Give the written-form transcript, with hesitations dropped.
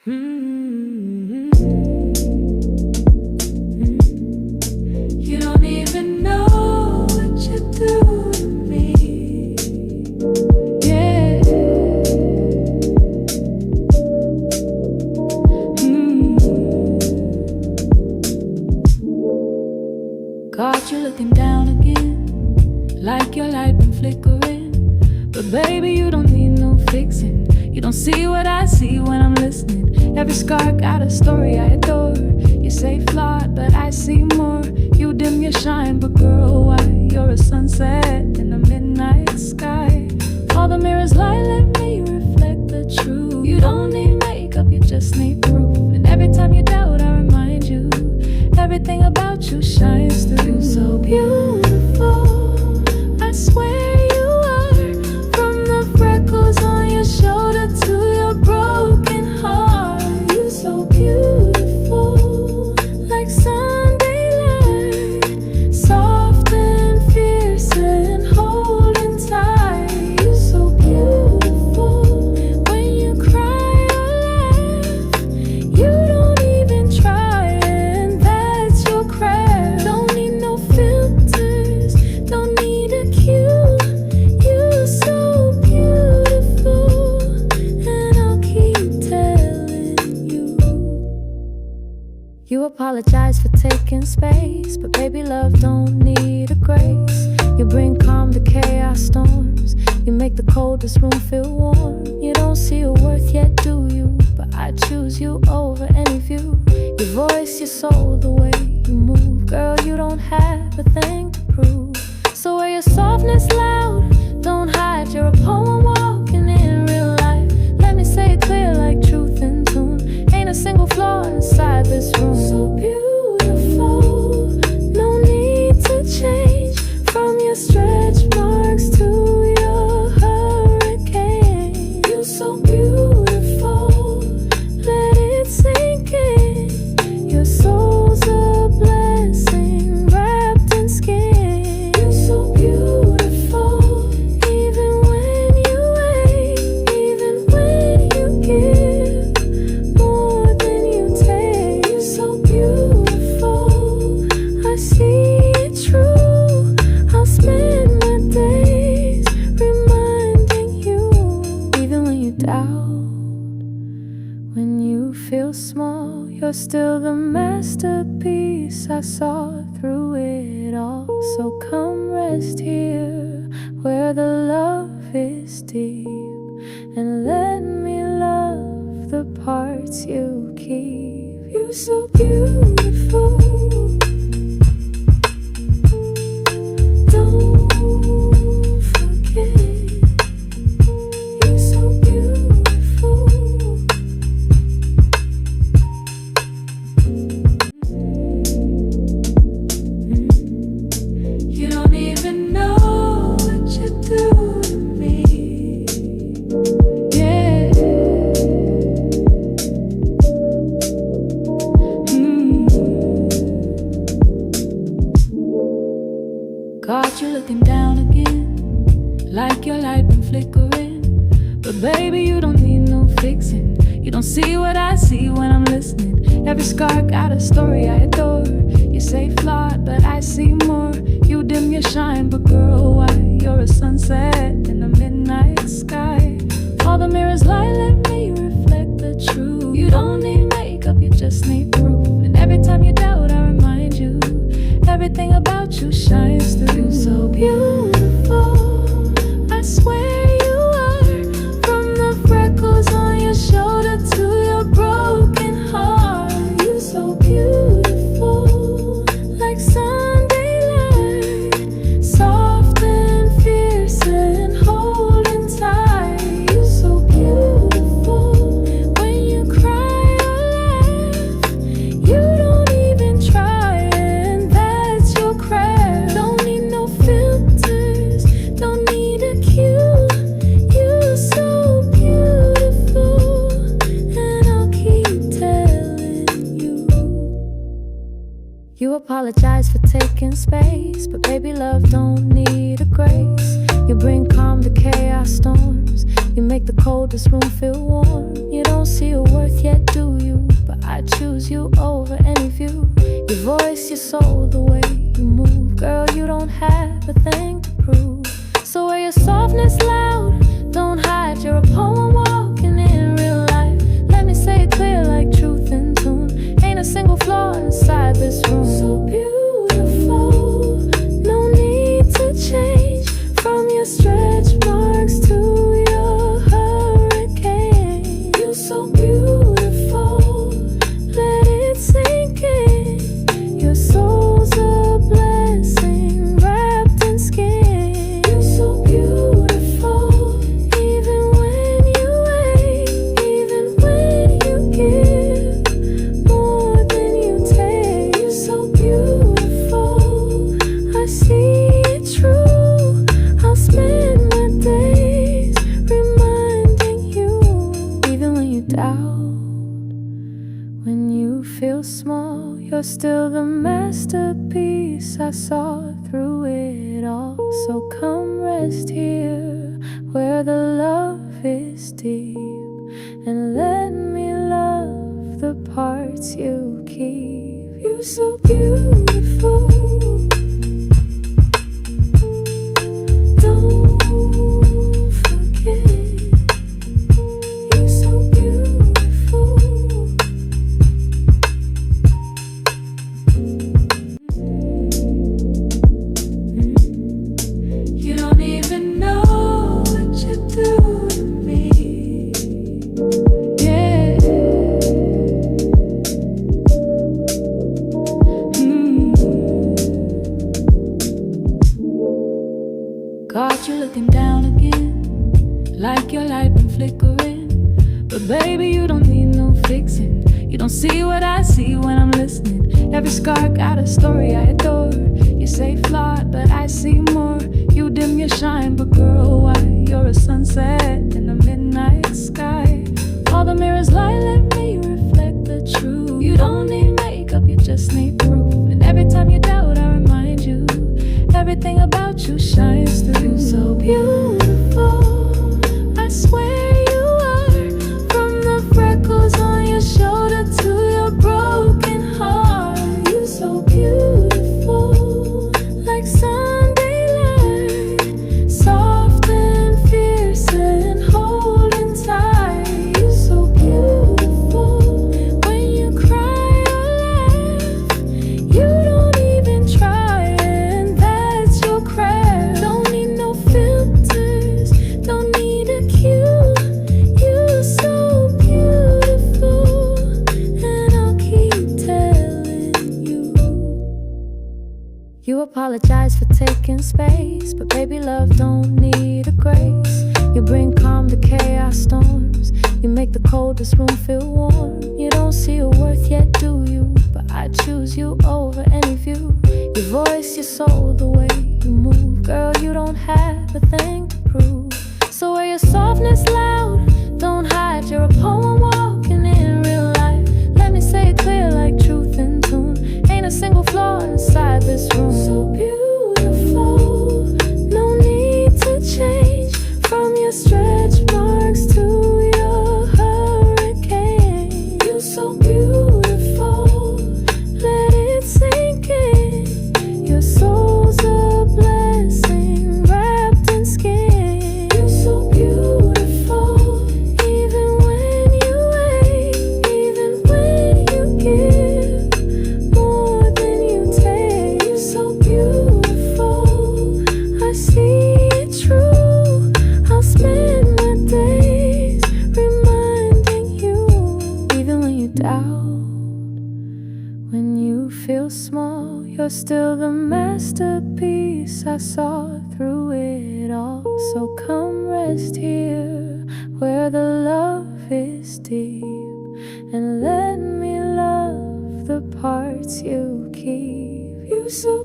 You don't even know what you do to me. Yeah. Caught you looking down again, like your light been flickering. But baby, you don't need no fixing. You don't see what I see when I'm listening. Every scar got a story I adore. You say flawed, but I see more. You dim your shine, but girl, why? You're a sunset in the midnight sky. All the mirrors lie, let me reflect the truth. You don't need makeup, you just need proof. And every time you doubt, I remind you, everything about you shines through. You're so beautiful, I swear you are. From the freckles on your shoulder to your broken heart. You're so beautiful, like Sunday light, soft and fierce and holding tight. You're so beautiful, when you cry or laugh, you don't even try, and that's your craft. Don't need no filters, don't need a cue. You're so beautiful, and I'll keep telling you. You apologize for taking space, but baby, love don't need a grace. You bring calm to chaos storms. You make the coldest room feel warm. You don't see your worth yet, do you? But I choose you over any view. Your voice, your soul, the way you move. Girl, you don't have a thing to prove. So wear your softness loud, don't hide. You're a poem walking in real life. Let me say it clear like truth in tune. Ain't a single flaw inside this room. So beautiful, no need to change. From your stretch marks to your hurricane. You're so beautiful, let it sink in. Your soul's a blessing wrapped in skin. You're so beautiful, even when you wait, even when you give more than you take. You're so beautiful, I see it true. I'll spend my days reminding you, even when you doubt, when you feel small, you're still the masterpiece I saw through it all. So come rest here where the love is deep, and let me love the parts you keep. You're so beautiful, don't forget. You're so beautiful. You don't even know what you do to me. Yeah. Caught you looking down again, like your light been flickering. But baby, you don't need no fixing. You don't see what I see when I'm listening. Every scar got a story I adore. You say flawed, but I see more. You dim your shine, but girl, why? You're a sunset in the midnight sky. All the mirrors lie, let me reflect the truth. You don't need makeup, you just need proof. And every time you doubt, I remind you, everything about you shines through. You're so beautiful, I swear you are. From the freckles on your shoulder to your broken heart. You're so beautiful, like Sunday light, soft and fierce and holding tight. You're so beautiful, when you cry or laugh, you don't even try, and that's your craft. Don't need no filters, don't need a cue. You're so beautiful, and I'll keep telling you. You apologize for taking space, but baby, love don't need a grace. You bring calm to chaos storms. You make the coldest room feel warm. You don't see your worth yet, do your soul the way you move. Girl, you don't have a thing to prove. So wear your softness loud, don't hide. You're a poem walking in real life. Let me say it clear like truth in tune. Ain't a single flaw inside this room. So beautiful, no need to change. From your stretch marks to your hurricane. You're so beautiful, let it sink in. Your soul's a blessing wrapped in skin. You're so beautiful, even when you wait, even when you give more than you take. You're so beautiful, I see it true. I'll spend my days reminding you, even when you doubt, when you feel small, you're still the masterpiece. I saw through it all. So come rest here where the love is deep, and let me love the parts you keep. You're so beautiful, don't forget. You're so beautiful. You don't even know what you do to me. Yeah. Got you looking down again, like your light been flickering. But baby, you don't need no fixing. You don't see what I see when I'm listening. Every scar got a story I adore. You say flawed, but I see more. You dim your shine, but girl, why? You're a sunset in the midnight sky. All the mirrors lie, let me reflect the truth. You don't need makeup, you just need proof. And every time you doubt, I remind you, everything about you shines through. You're so beautiful, I swear you are. From the freckles on your shoulder to your broken heart. You're so beautiful, like Sunday light, soft and fierce and holding tight. You're so beautiful, when you cry or laugh, you don't even try, and that's your craft. Don't need no filters, don't need a cue. You're so beautiful, and I'll keep telling you. You apologize for taking space, but baby, love don't need a grace. You bring calm to chaos storms. You make the coldest room feel warm. You don't see your worth yet, do you? But I choose you over any view. Your voice, your soul, the way you move. Girl, you don't have a thing to prove. So wear your softness loud, don't hide. You're a poem walking in real life. Let me say it clear like truth in tune. Ain't a single flaw inside this room. So beautiful, no need to change. From your stretch marks to your hurricane. You're so beautiful, let it sink in. Your soul's a blessing wrapped in skin. You're so beautiful, even when you wait, even when you give more than you take. You're so beautiful, I see it true. I'll spend my days reminding you, even when you doubt, when you feel small, you're still the masterpiece. I saw through it all. So come rest here where the love is deep, and let me love the parts you keep. You're so